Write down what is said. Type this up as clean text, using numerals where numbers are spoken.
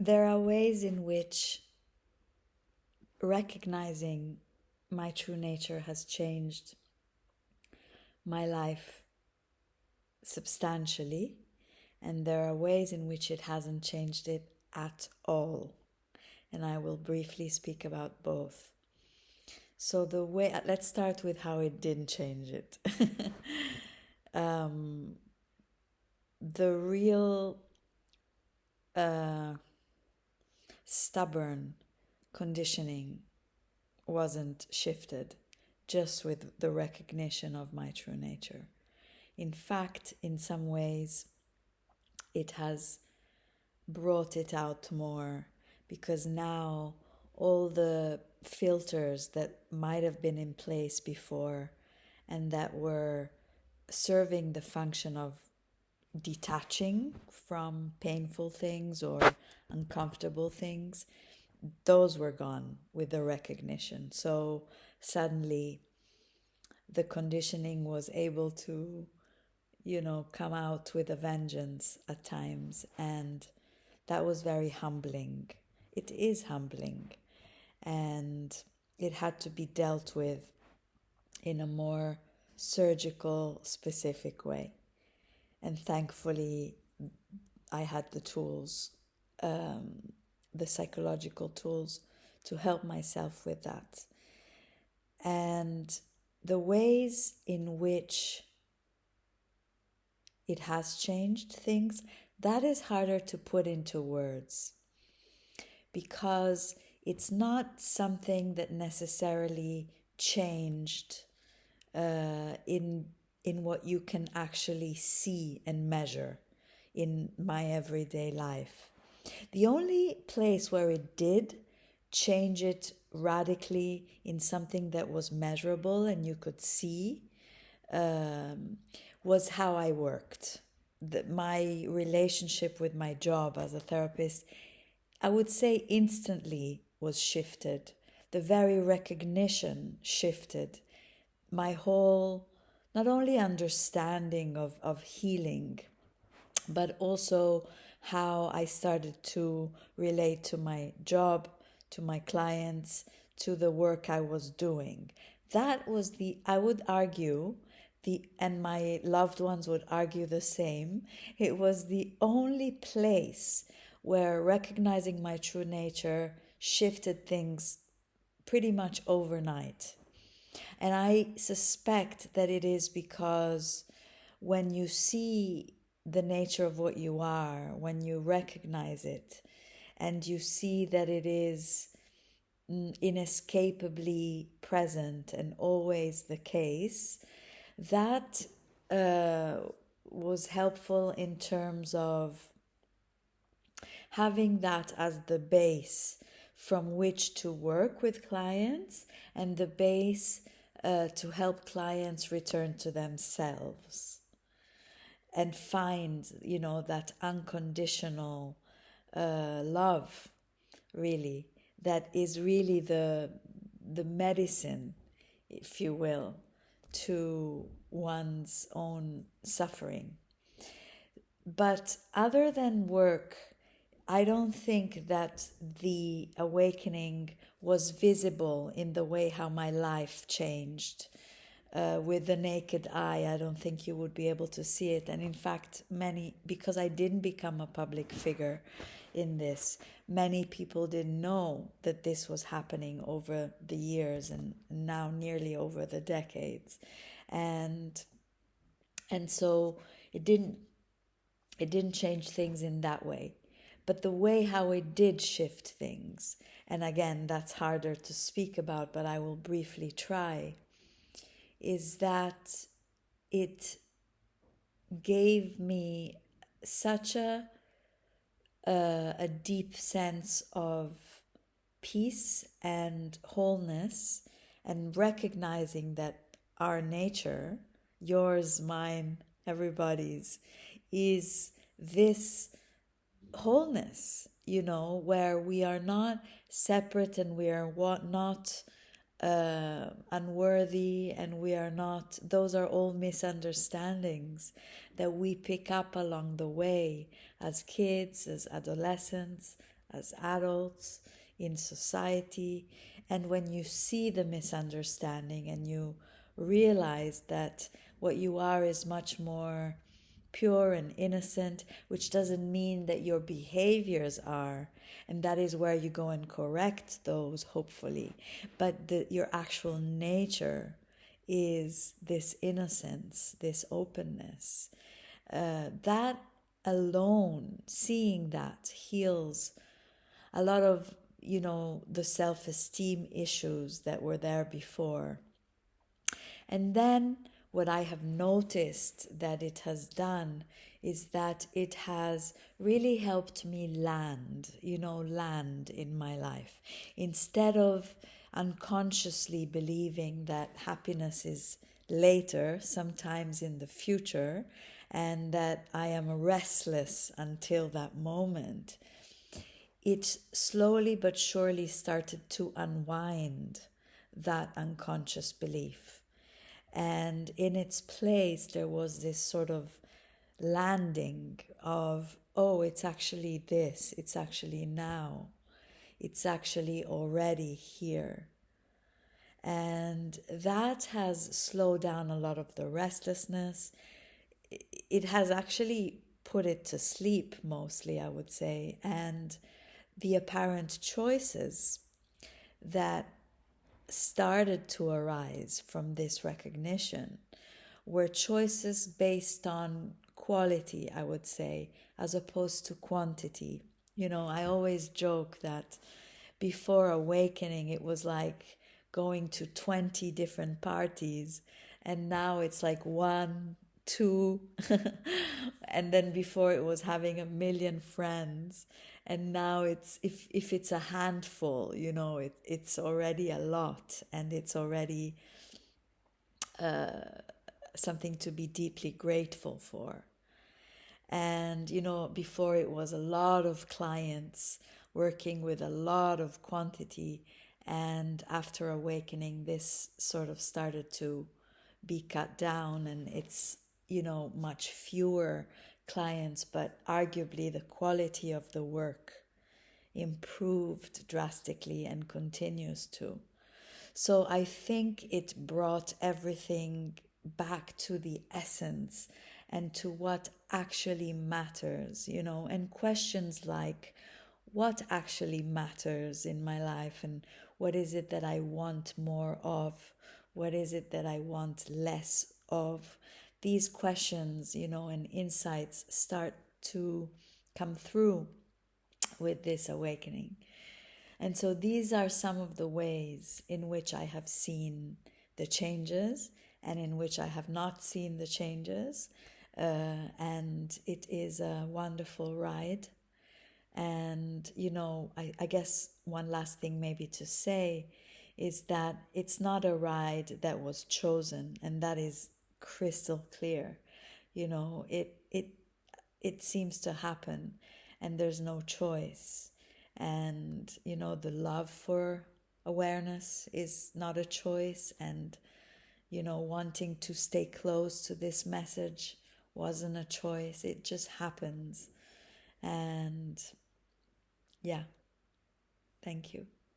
There are ways in which recognizing my true nature has changed my life substantially, and there are ways in which it hasn't changed it at all. And I will briefly speak about both. So let's start with how it didn't change it. The real stubborn conditioning wasn't shifted just with the recognition of my true nature. In fact, in some ways, it has brought it out more, because now all the filters that might have been in place before and that were serving the function of detaching from painful things or uncomfortable things, those were gone with the recognition. So suddenly the conditioning was able to, come out with a vengeance at times, and that was very humbling. It is humbling, and it had to be dealt with in a more surgical, specific way. And thankfully, I had the tools, the psychological tools, to help myself with that. And the ways in which it has changed things, that is harder to put into words, because it's not something that necessarily changed in what you can actually see and measure in my everyday life. The only place where it did change it radically in something that was measurable and you could see was how I worked. My relationship with my job as a therapist, I would say instantly was shifted. The very recognition shifted. My whole, not only understanding of healing, but also how I started to relate to my job, to my clients, to the work I was doing. That was I would argue, and my loved ones would argue the same, it was the only place where recognizing my true nature shifted things pretty much overnight. And I suspect that it is because when you see the nature of what you are, when you recognize it, and you see that it is inescapably present and always the case, that was helpful in terms of having that as the base from which to work with clients, and the base to help clients return to themselves and find, that unconditional love, really, that is really the medicine, if you will, to one's own suffering. But other than work, I don't think that the awakening was visible in the way how my life changed. With the naked eye, I don't think you would be able to see it. And in fact, because I didn't become a public figure in this, many people didn't know that this was happening over the years and now nearly over the decades. And so it didn't change things in that way. But the way how it did shift things, and again, that's harder to speak about, but I will briefly try, is that it gave me such a deep sense of peace and wholeness, and recognizing that our nature, yours, mine, everybody's, is this wholeness, where we are not separate, and we are not unworthy, and we are not, those are all misunderstandings that we pick up along the way as kids, as adolescents, as adults in society. And when you see the misunderstanding and you realize that what you are is much more pure and innocent, which doesn't mean that your behaviors are, and that is where you go and correct those, hopefully, but your actual nature is this innocence, this openness. That alone, seeing that, heals a lot of, the self-esteem issues that were there before. And then what I have noticed that it has done is that it has really helped me land in my life. Instead of unconsciously believing that happiness is later, sometimes in the future, and that I am restless until that moment, it slowly but surely started to unwind that unconscious belief. And in its place, there was this sort of landing of, oh, it's actually this, it's actually now, it's actually already here. And that has slowed down a lot of the restlessness. It has actually put it to sleep mostly, I would say. And the apparent choices that started to arise from this recognition were choices based on quality, I would say, as opposed to quantity. I always joke that before awakening, it was like going to 20 different parties, and now it's like one, two, and then before it was having a million friends, and now it's if it's a handful, it's already a lot, and it's already something to be deeply grateful for. And before it was a lot of clients working with a lot of quantity, and after awakening this sort of started to be cut down, and it's much fewer clients, but arguably the quality of the work improved drastically and continues to. So I think it brought everything back to the essence and to what actually matters, and questions like, what actually matters in my life, and what is it that I want more of? What is it that I want less of? These questions, and insights start to come through with this awakening. And so these are some of the ways in which I have seen the changes and in which I have not seen the changes. And it is a wonderful ride. And, I guess one last thing maybe to say is that it's not a ride that was chosen, and that is crystal clear. It seems to happen, and there's no choice. And, the love for awareness is not a choice, and, wanting to stay close to this message wasn't a choice. It just happens. And yeah, thank you.